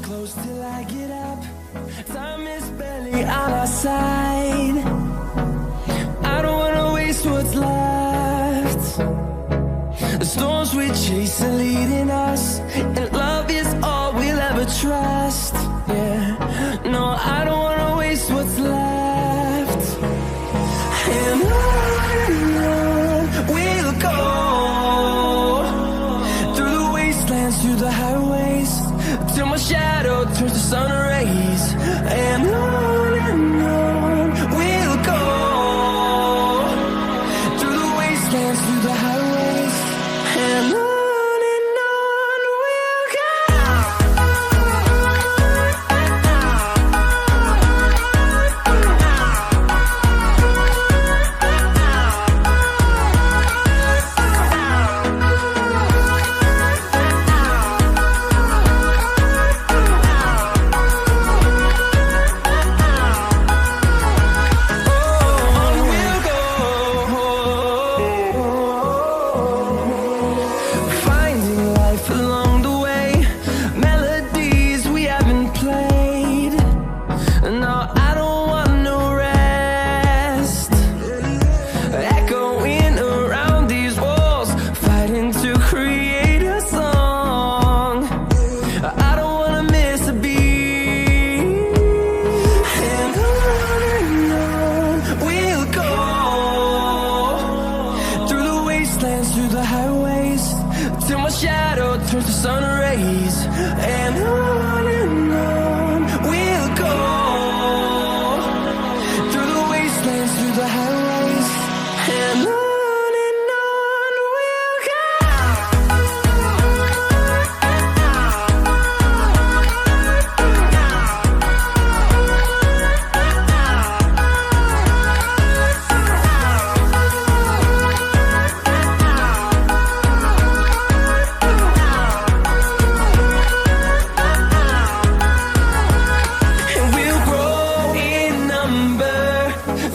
close till I get up. Time is barely on our side. I don't wanna waste what's left. The storms we chase are leading us, and love is all we'll ever trust. Yeah, no, I don't wanna waste what's left. And on we'll go, through the wastelands, through the highways, till my shadow turns to sun rays. And on we'll go, through the wastelands, through the highways, and on. Along the way, melodies we haven't played. No, I don't want no rest. Echoing around these walls, fighting to create a song. I don't wanna miss a beat. And on we'll go, through the wastelands, through the highways, till my shadow turns to sun rays. And on we'll go, through the wastelands, through the highways, and on we'll go.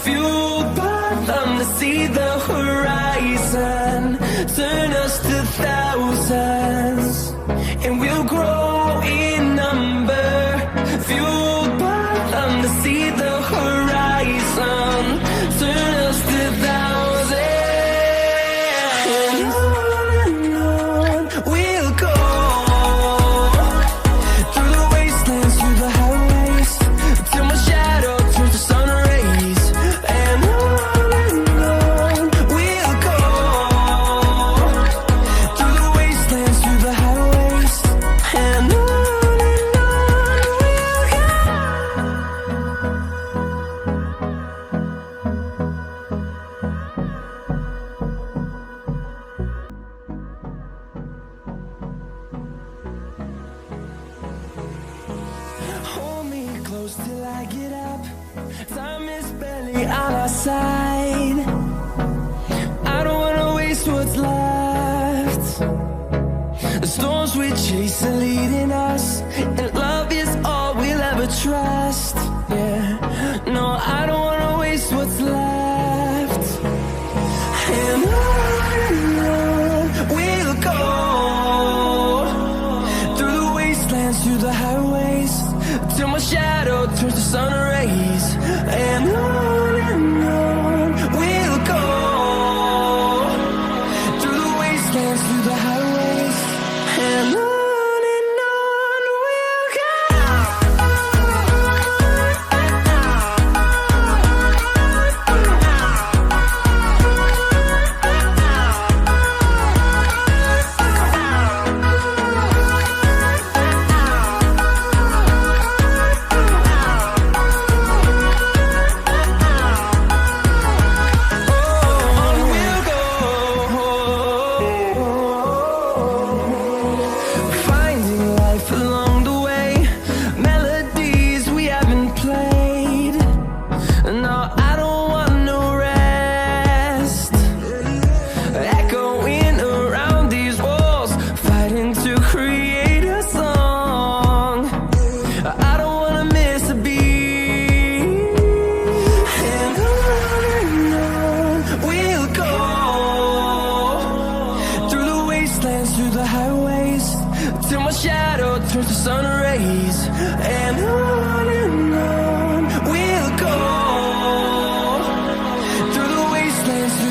Fueled by them to see the horizon, turn us to thousands, and we'll grow in number. Fueled by them to see the horizon, turn us to thousands, and on we'll go, through the wastelands, through the highways, till my shadow turns to sun rays. And on we'll go, through the wastelands, through the highways, and on we'll go. Hold me close till I get up. Time is barely on our side. I don't wanna waste what's left. The storms we chase are leading us, and love is all we'll ever trust. Yeah, no, I don't wanna waste what's left. And on we'll go, through the wastelands, through the highways, till my shadow turns to sun rays. And on we'll go, through the wastelands, through the highways, and on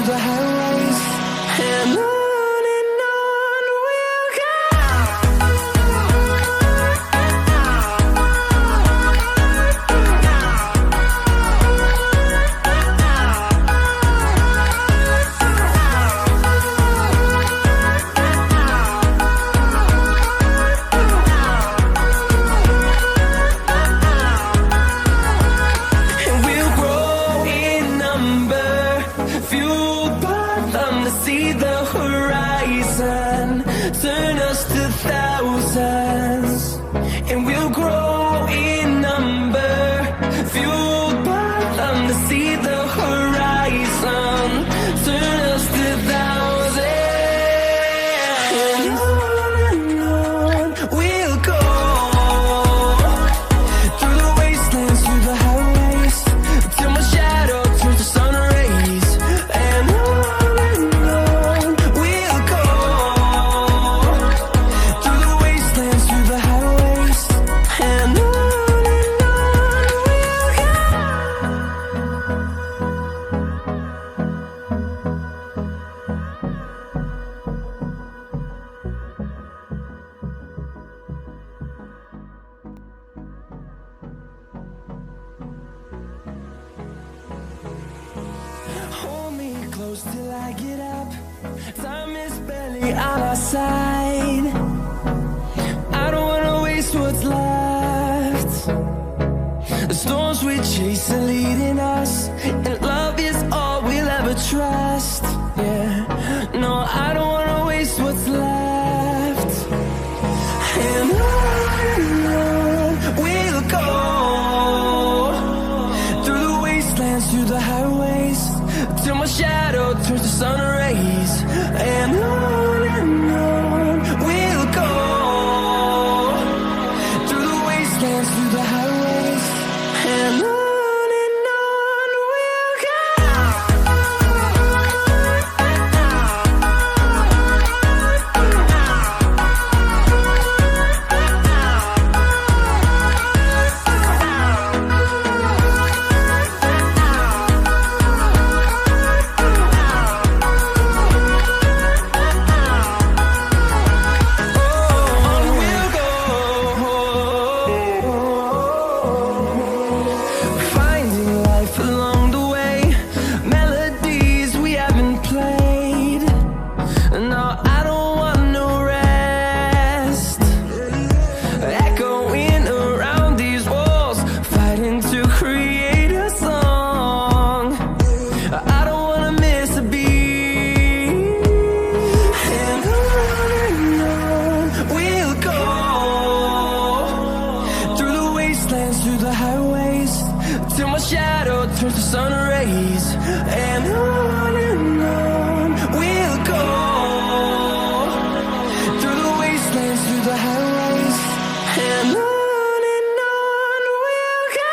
through the highways, and on we'll go. And we'll grow in number, fueled by them to see the horizon, turn us to thousands. And we'll grow in number, fueled by them to see the horizon, turn us to thousands. And on we'll go, through the wastelands, through the highways, till my shadow turns to sun rays. And on we'll go, through the wastelands, through the highways, and on we'll go. Hold me close till I get up. Time is barely on our side. I don't wanna waste what's left. The storms we chase are leading us, and love is all we'll ever trust. Yeah, no, I don't wanna waste what's left. And on we'll go, through the wastelands, through the highways, till my shadow turns to sun rays. And on we'll go, through the wastelands, through the highways, and on we'll go. Finding life along the way, melodies we haven't played. No, I don't want no rest. Echoing around these walls, fighting to create a song. I don't wanna miss a beat. And on we'll go, through the wastelands, through the highways, till my shadow turns to sun rays. And on we'll go, through the wastelands, through the highways, and on we'll go.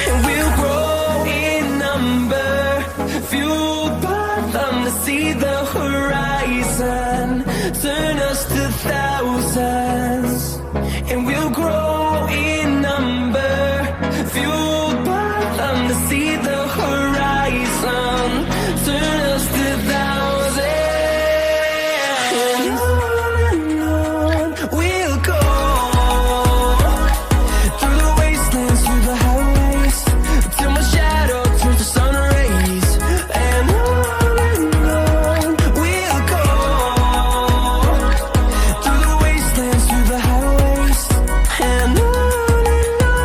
And we'll grow in number, fueled by them to see the horizon, turn us to thousands. And we'll grow in number, fueled by them to see the horizon, turn us to thousands. And on we'll go, through the wastelands, through the highways, till my shadow turns to sun rays. And on we'll go, through the wastelands, through the highways, and on we'll go.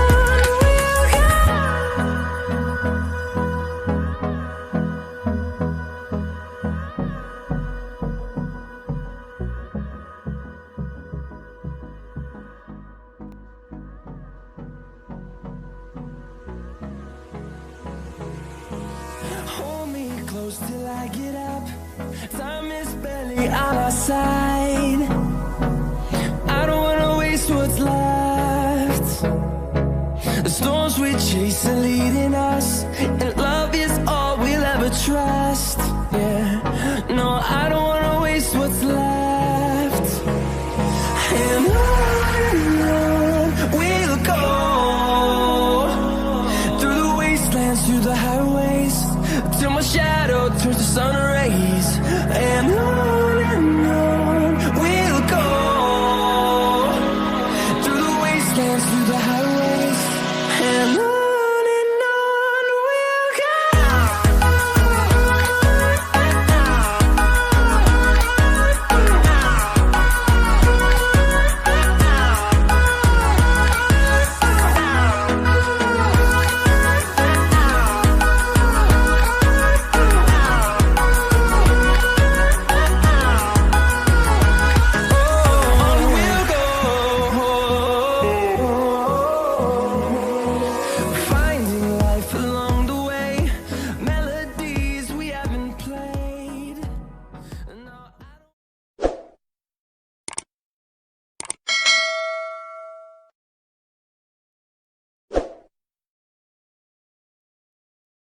Hold me close till I get up. Time is barely on our side. I don't wanna waste what's left. storms we chase are leading us, and